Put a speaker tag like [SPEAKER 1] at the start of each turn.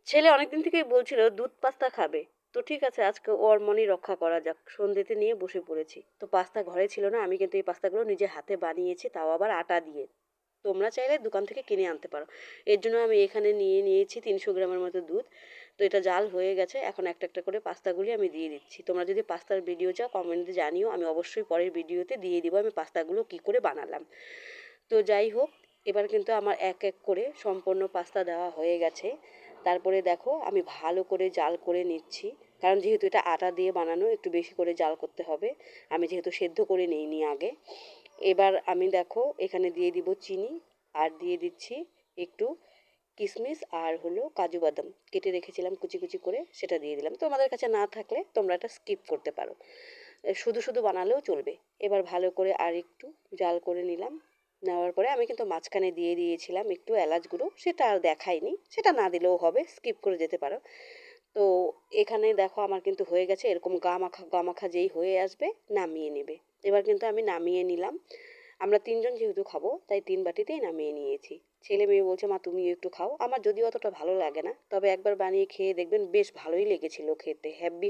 [SPEAKER 1] ছেলে অনেকদিন থেকেই বলছিল দুধ পাস্তা খাবে। তো ঠিক আছে, আজকে ওর মনই রক্ষা করা যাক। সন্ধ্যেতে নিয়ে বসে পড়েছি। তো পাস্তা ঘরে ছিল না, আমি কিন্তু এই পাস্তাগুলো নিজে হাতে বানিয়েছি, তাও আবার আটা দিয়ে। তোমরা চাইলে দোকান থেকে কিনে আনতে পারো। এর জন্য আমি এখানে নিয়ে নিয়েছি 300 গ্রামের মতো দুধ। তো এটা জাল হয়ে গেছে, এখন একটা একটা করে পাস্তাগুলি আমি দিয়ে দিচ্ছি। তোমরা যদি পাস্তার ভিডিও চাও কমেন্টে জানিও, আমি অবশ্যই পরের ভিডিওতে দিয়ে দিব আমি পাস্তাগুলো কী করে বানালাম। তো যাই হোক, এবার কিন্তু আমার এক এক করে সম্পূর্ণ পাস্তা দেওয়া হয়ে গেছে। তারপরে দেখো আমি ভালো করে জাল করে নিচ্ছি, কারণ যেহেতু এটা আটা দিয়ে বানানো একটু বেশি করে জাল করতে হবে। আমি যেহেতু সেদ্ধ করে নিইনি আগে। এবার আমি দেখো এখানে দিয়ে দিব চিনি, আর দিয়ে দিচ্ছি একটু কিশমিশ, আর হলো কাজু বাদাম কেটে রেখেছিলাম কুচি কুচি করে, সেটা দিয়ে দিলাম। তোমাদের কাছে না থাকলে তোমরা এটা স্কিপ করতে পারো, শুধু শুধু বানালেও চলবে। এবার ভালো করে আর একটু জাল করে নিলাম। নেওয়ার পরে আমি কিন্তু মাঝখানে দিয়ে দিয়েছিলাম একটু এলাচ গুঁড়ো, সেটা আর দেখাইনি, সেটা না দিলেও হবে, স্কিপ করে যেতে পারো। তো এখানে দেখো আমার কিন্তু হয়ে গেছে, এরকম গা মাখা যেই হয়ে আসবে নামিয়ে নেবে। এবার কিন্তু আমি নামিয়ে নিলাম। আমরা তিনজন যেহেতু খাবো তাই 3 বাটিতেই নামিয়ে নিয়েছি। ছেলে মেয়ে বলছে মা তুমিও একটু খাও। আমার যদিও অতটা ভালো লাগে না, তবে একবার বানিয়ে খেয়ে দেখবেন বেশ ভালোই লেগেছিল খেতে, হেব্বি।